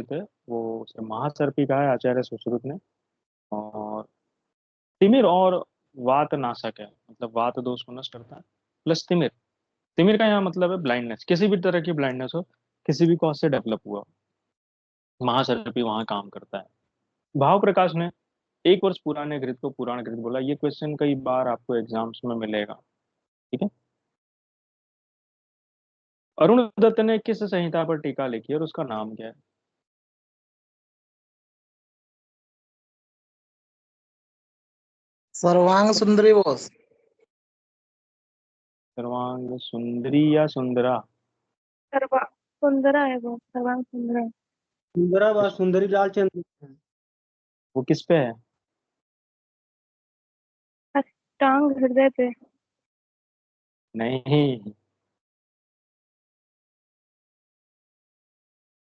थे वो उसे महासर्पी कहा है आचार्य सुश्रुत ने। और तिमिर और वात नाशक है, मतलब वात दोष को नष्ट करता है। प्लस तिमिर, तिमिर का यहाँ मतलब है ब्लाइंडनेस, किसी भी तरह की ब्लाइंडनेस हो, किसी भी कॉज से डेवलप हुआ हो, महासर्पी वहां काम करता है। भाव प्रकाश ने 1 वर्ष पुराने घृत को पुराण घृत बोला। ये क्वेश्चन कई बार आपको एग्जाम्स में मिलेगा। ठीक है। अरुण दत्त ने किस संहिता पर टीका लिखी है और उसका नाम क्या है? सर्वांग सुंदरी बोस। सर्वांग सुंदरी या सुंदरा? सर्वा सुंदरा है वो, सर्वांग सुंदरा। सुंदरा व सुंदरी लाल चंद्र। वो किस पे है? अष्टांग हृदय पे। नहीं,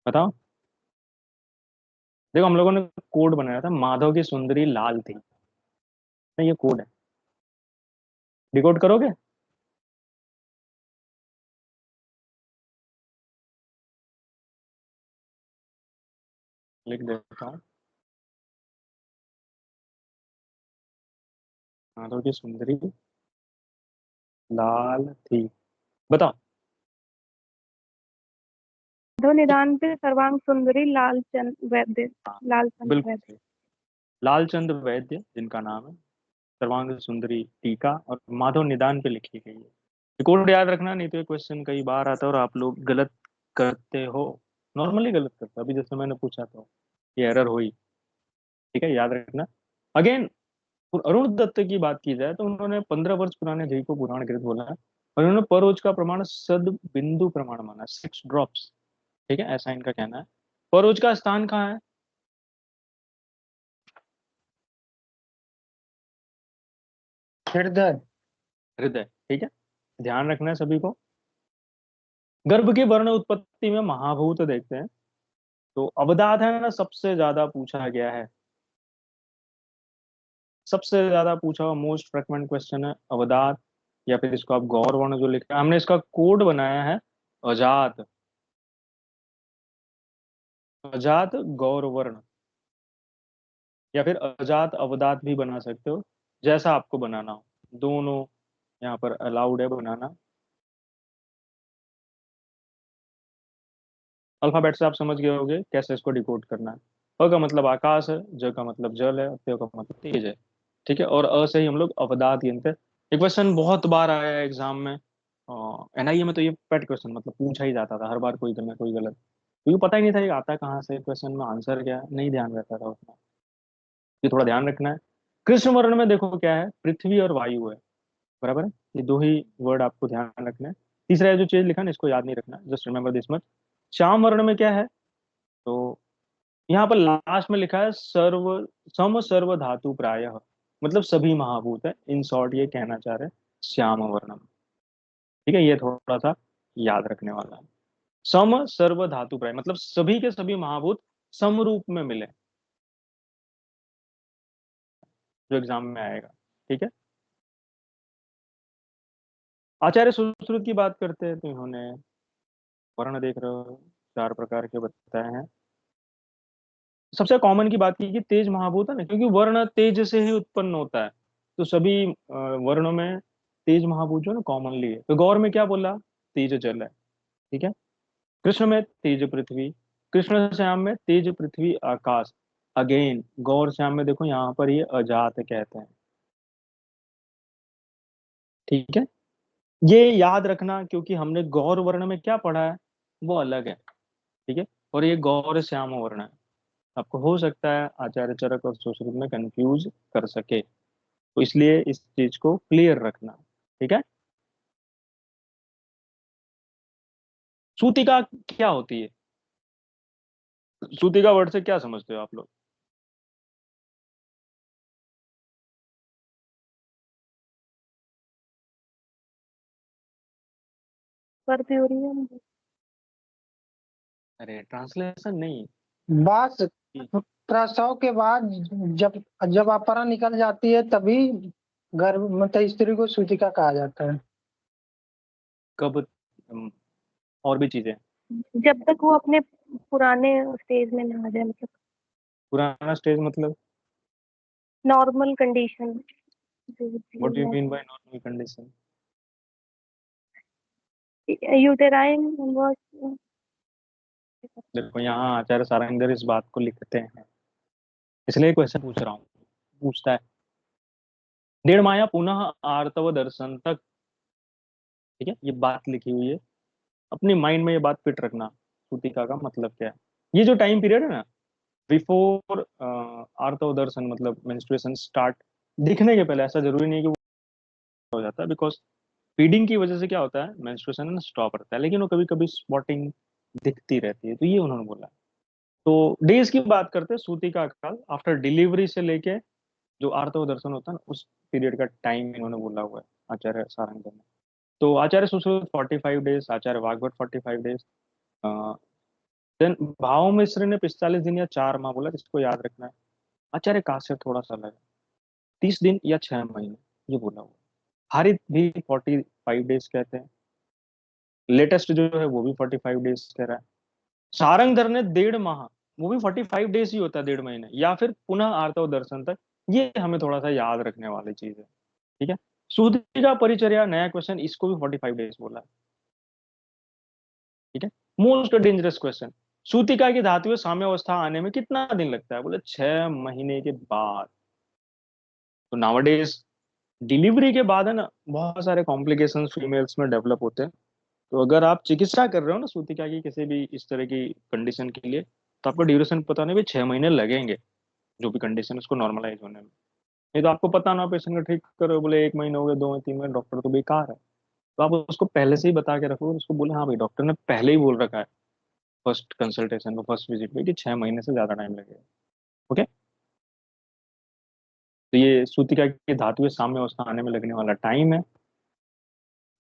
बताओ। देखो हम लोगों ने कोड बनाया था, माधव की सुंदरी लाल थी। नहीं, ये कोड है, डिकोड करोगे? लिख देता हूँ, माधव की सुंदरी लाल थी। बताओ। दो निदान पे सर्वांग सुंदरी लालचंद वैद्य। हाँ, लालचंद बिल्कुल वैद्य। सही। लालचंद वैद्य जिनका नाम है, सर्वांग सुंदरी टीका और माधव निदान पे लिखी गई है। कोड याद रखना, नहीं तो ये क्वेश्चन कई बार आता है और आप लोग गलत करते हो। नॉर्मली गलत करते हो, अभी जैसे मैंने पूछा तो ये एरर हुई। ठीक है, याद रखना। अगेन, अरुण दत्त की बात की जाए तो उन्होंने 15 वर्ष पुराने घी को पुराण घृत बोला है और उन्होंने परोज का प्रमाण सद बिंदु प्रमाण माना, 6 ड्रॉप्स। ठीक है, ऐसा इनका कहना है। परोज का स्थान कहाँ है? हृदय। हृदय। ठीक है, ध्यान रखना है सभी को। गर्भ की वर्ण उत्पत्ति में महाभूत देखते हैं, तो अवदात है ना, सबसे ज्यादा पूछा गया है, सबसे ज्यादा पूछा हुआ मोस्ट फ्रिक्वेंट क्वेश्चन है अवदात। या फिर इसको आप गौर वर्ण जो लिखा है, हमने इसका कोड बनाया है अजात। अजात गौर वर्ण, या फिर अजात अवदात भी बना सकते हो, जैसा आपको बनाना हो। दोनों यहाँ पर अलाउड है बनाना। अल्फाबेट से आप समझ गए होंगे कैसे इसको डिकोड करना है। अ का मतलब आकाश है, ज का मतलब जल है, त्य का मतलब तेज है। ठीक है, और अ से ही हम लोग अवदात गिनते हैं। ये क्वेश्चन बहुत बार आया है एग्जाम में, एनआईए में तो ये पेट क्वेश्चन मतलब पूछा ही जाता था हर बार, कोई गलत कोई गलत, क्योंकि पता ही नहीं था ये आता कहाँ से क्वेश्चन में, आंसर क्या है, नहीं ध्यान रहता था उतना। ये थोड़ा ध्यान रखना है। कृष्ण वर्ण में देखो क्या है, पृथ्वी और वायु है, बराबर है। ये दो ही वर्ड आपको ध्यान रखना है। तीसरा जो चीज लिखा ना, इसको याद नहीं रखना, just remember this much. Shyam वर्ण में क्या है, तो यहाँ पर लास्ट में लिखा है सर्व, सम सर्व धातु प्रायः, मतलब सभी महाभूत है, इन शॉर्ट ये कहना चाह रहे हैं श्याम वर्णम। ठीक है, ये थोड़ा सा याद रखने वाला है। सम सर्व धातु प्राय मतलब सभी के सभी महाभूत समरूप में मिले, जो एग्जाम में आएगा। ठीक है, आचार्य सुश्रुत की बात करते हैं तो इन्होंने वर्ण देख रहे हो 4 प्रकार के बताए हैं। सबसे कॉमन की बात की कि तेज महाभूत है ना, क्योंकि वर्ण तेज से ही उत्पन्न होता है, तो सभी वर्णों में तेज महाभूत जो है ना कॉमनली है। तो गौर में क्या बोला, तेज जल है। ठीक है, कृष्ण में तेज पृथ्वी, कृष्ण श्याम में तेज पृथ्वी आकाश। अगेन गौर श्याम में देखो यहाँ पर ये अजात कहते हैं। ठीक है, ये याद रखना क्योंकि हमने गौर वर्ण में क्या पढ़ा है वो अलग है। ठीक है, और ये गौर श्याम वर्ण है। आपको हो सकता है आचार्य चरक और सुश्रुत में कंफ्यूज कर सके, तो इसलिए इस चीज को क्लियर रखना। ठीक है, सूतिका क्या होती है? सूतिका वर्ड से क्या समझते हो आप लोग? पर थ्योरी है मुझे। अरे ट्रांसलेशन नहीं। बात प्रसव के बाद जब जब अपरा निकल जाती है तभी गर्भ मतलब स्त्री को सूतिका कहा जाता है। कब? और भी चीजें। जब तक वो अपने पुराने स्टेज में ना आ जाए, मतलब पुराना स्टेज मतलब नॉर्मल कंडीशन जो होती व्हाट डू यू है, mean by normal condition? Uterine was. देखो यहाँ आचार्य सारंगधर इस बात को लिखते हैं, इसलिए क्वेश्चन पूछ रहा हूँ। पूछता है, डेढ़ माया पुनः आर्तव दर्शन तक, ठीक है, ये बात लिखी हुई है, अपनी माइंड में ये बात फिट रखना, सूतिका का मतलब क्या है। ये जो टाइम पीरियड है ना, बिफोर आर्तव दर्शन मतलब मेंस्ट्रुएशन स्टार्ट दिखने के पहले, ऐसा जरूरी नहीं कि वो हो जाता है, बिकॉज फीडिंग की वजह से क्या होता है, मेंस्ट्रुएशन स्टॉप रहता है, लेकिन वो कभी कभी स्पॉटिंग दिखती रहती है, तो ये उन्होंने बोला। तो डेज की बात करते हैं, सूतिका काल आफ्टर डिलीवरी से लेके जो आर्तव दर्शन होता है ना, उस पीरियड का टाइम इन्होंने बोला हुआ है आचार्य सारंगधर ने। तो आचार्य सुश्रुत 45 डेज, आचार्य वाग्भट 45 डेज, देन भाव मिश्र ने 45 दिन या 4 माह बोला, जिसको याद रखना है। आचार्य काश्यप थोड़ा सा अलग है, 30 दिन या 6 महीने, ये बोला हुआ है। हारित भी 45 डेज कहते हैं, लेटेस्ट जो है वो भी 45 डेज कह रहा है। सारंगधर ने 1.5 माह, वो भी 45 डेज ही होता है, 1.5 महीने, या फिर पुनः आर्तव दर्शन तक, ये हमें थोड़ा सा याद रखने वाली चीज है, ठीक है। सूतिका परिचर्या नया क्वेश्चन, इसको भी 45 डेज बोला है, ठीक है। मोस्ट डेंजरस क्वेश्चन, सूतिका की धातु साम्यावस्था आने में कितना दिन लगता है, बोले 6 महीने के बाद। तो नावडेज डिलीवरी के बाद है ना, बहुत सारे कॉम्प्लिकेशन फीमेल्स में डेवलप होते हैं। तो अगर आप चिकित्सा कर रहे हो ना सूतिका की किसी भी इस तरह की कंडीशन के लिए, तो आपको ड्यूरेशन पता नहीं, भी 6 महीने लगेंगे जो भी कंडीशन है उसको नॉर्मलाइज होने में। नहीं तो आपको पता ना, पेशेंट को ठीक करो, बोले 1 महीने हो गए, 2 महीने, 3 महीने, डॉक्टर तो बेकार है। तो आप उसको पहले से ही बता के रखो, और उसको बोले हाँ भाई डॉक्टर ने पहले ही बोल रखा है फर्स्ट कंसल्टेशन में, फर्स्ट विजिट में, कि 6 महीने से ज्यादा टाइम लगेगा। ओके। तो ये सूतिका की धातु साम्य अवस्था आने में लगने वाला टाइम है।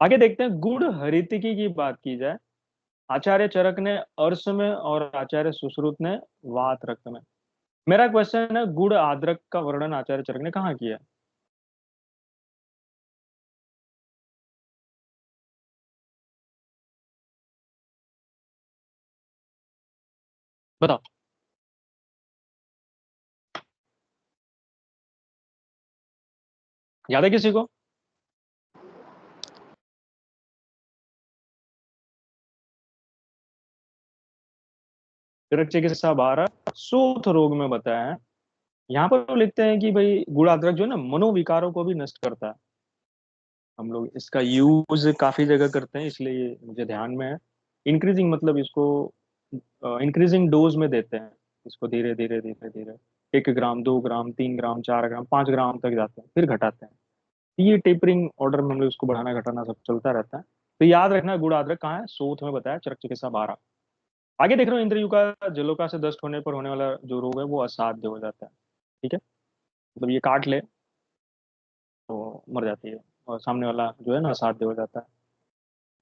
आगे देखते हैं, गुड़ हरितिकी की बात की जाए, आचार्य चरक ने अर्श में और आचार्य सुश्रुत ने वात रक्त में। मेरा क्वेश्चन है, गुड़ आद्रक का वर्णन आचार्य चरक ने कहाँ किया है? बताओ। याद है किसी को? चरक चिकित्सा 12 सूत रोग में बताया है। यहाँ पर वो लिखते हैं कि भाई गुड़ अदरक जो है ना, मनोविकारों को भी नष्ट करता है। हम लोग इसका यूज काफी जगह करते हैं, इसलिए ये मुझे ध्यान में है। इंक्रीजिंग मतलब इसको इंक्रीजिंग डोज में देते हैं, इसको धीरे धीरे धीरे धीरे 1 ग्राम, 2 ग्राम, 3 ग्राम, 4 ग्राम, 5 ग्राम तक जाते हैं, फिर घटाते हैं। ये टेपरिंग ऑर्डर में हम लोग इसको बढ़ाना घटाना सब चलता रहता है। तो याद रखना, गुड़ अदरक कहाँ है, सोथ में बताया, चरक चिकित्सा 12। आगे देख रहे हो, इंद्रियों का जलोका से दष्ट होने पर होने वाला जो रोग है वो असाध्य हो जाता है, ठीक है। मतलब ये काट ले तो मर जाती है, और सामने वाला जो है ना असाध्य हो जाता है।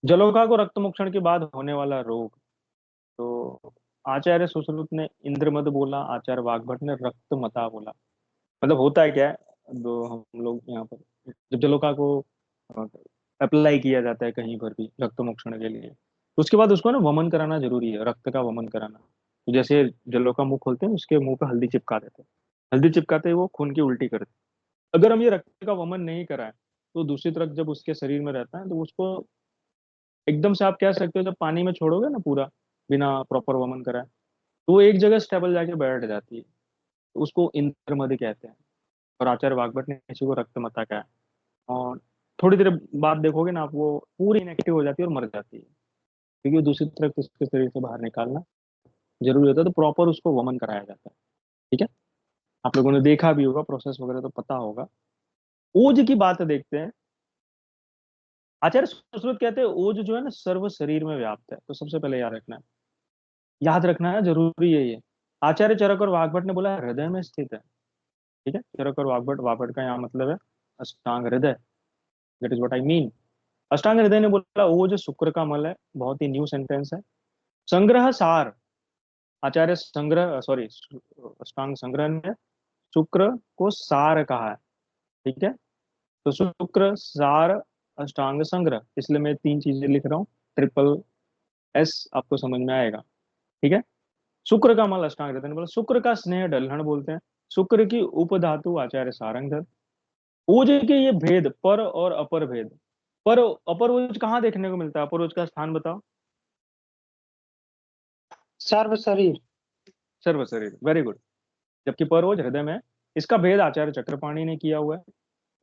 जलोका को रक्त मोक्षण के बाद होने वाला रोग, तो आचार्य सुश्रुत ने इंद्रमद बोला, आचार्य वाग्भट ने रक्तमता बोला। मतलब होता है क्या है, दो हम लोग यहाँ पर जब जलोका को अप्लाई किया जाता है कहीं पर भी रक्त मोक्षण के लिए, तो उसके बाद उसको ना वमन कराना जरूरी है, रक्त का वमन कराना। तो जैसे जलोका मुंह खोलते हैं, उसके मुंह पे हल्दी चिपका देते हैं, हल्दी चिपकाते ही वो खून की उल्टी करते हैं। अगर हम ये रक्त का वमन नहीं कराएं, तो दूसरी तरफ जब उसके शरीर में रहता है, तो उसको एकदम से आप कह सकते हो, जब पानी में छोड़ोगे ना पूरा बिना प्रॉपर वमन कराए, तो वो एक जगह स्टेबल जाके बैठ जाती है, तो उसको इंद्रमद कहते हैं। और आचार्य वाग्भट ने इसी को रक्तमता कहा है। और थोड़ी देर बाद देखोगे ना आप, वो पूरी इनएक्टिव हो जाती है और मर जाती है, क्योंकि वो दूसरी तरफ उसके शरीर से बाहर निकालना जरूरी होता है, तो प्रॉपर उसको वमन कराया जाता है, ठीक है। आप लोगों ने देखा भी होगा प्रोसेस वगैरह, तो पता होगा। ओज की बात देखते हैं, आचार्य सुश्रुत कहते हैं ओज जो है ना सर्व शरीर में व्याप्त है। तो सबसे पहले याद रखना है, जरूरी है ये। आचार्य चरक और वाग्भट ने बोला हृदय में स्थित है, ठीक है। चरक और वाग्भट, वाग्भट का यहाँ मतलब है अष्टांग हृदय, that is what I mean. अष्टांग हृदय ने बोला ओज शुक्र का मल है, बहुत ही न्यू सेंटेंस है। संग्रह सार, आचार्य संग्रह सॉरी अष्टांग संग्रह ने शुक्र को सार कहा है, ठीक है। तो शुक्र सार अष्टांग संग्रह, इसलिए मैं 3 चीजें लिख रहा हूँ, ट्रिपल एस, आपको समझ में आएगा, ठीक है। शुक्र का मल अष्टांग रतन बोला, शुक्र का स्नेह डल्हन बोलते हैं, शुक्र की उपधातु आचार्य सारंगधर। ओज के ये भेद पर और अपर भेद, पर अपर ओज कहाँ देखने को मिलता है? अपर ओज का स्थान बताओ। सर्व शरीर। सर्व शरीर, वेरी गुड। जबकि पर ओज हृदय में। इसका भेद आचार्य चक्रपाणी ने किया हुआ है।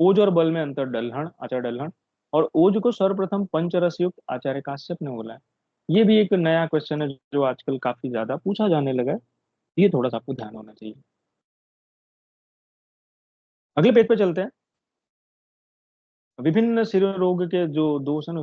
ओज और बल में अंतर डल्हण, आचार्य डल्हण। और ओज को सर्वप्रथम पंचरस युक्त आचार्य काश्यप ने बोला है। ये भी एक नया क्वेश्चन है जो आजकल काफी ज्यादा पूछा जाने लगा है। ये थोड़ा सा आपको ध्यान होना चाहिए। अगले पेज पे चलते हैं। विभिन्न सिर रोग के जो दोष है ना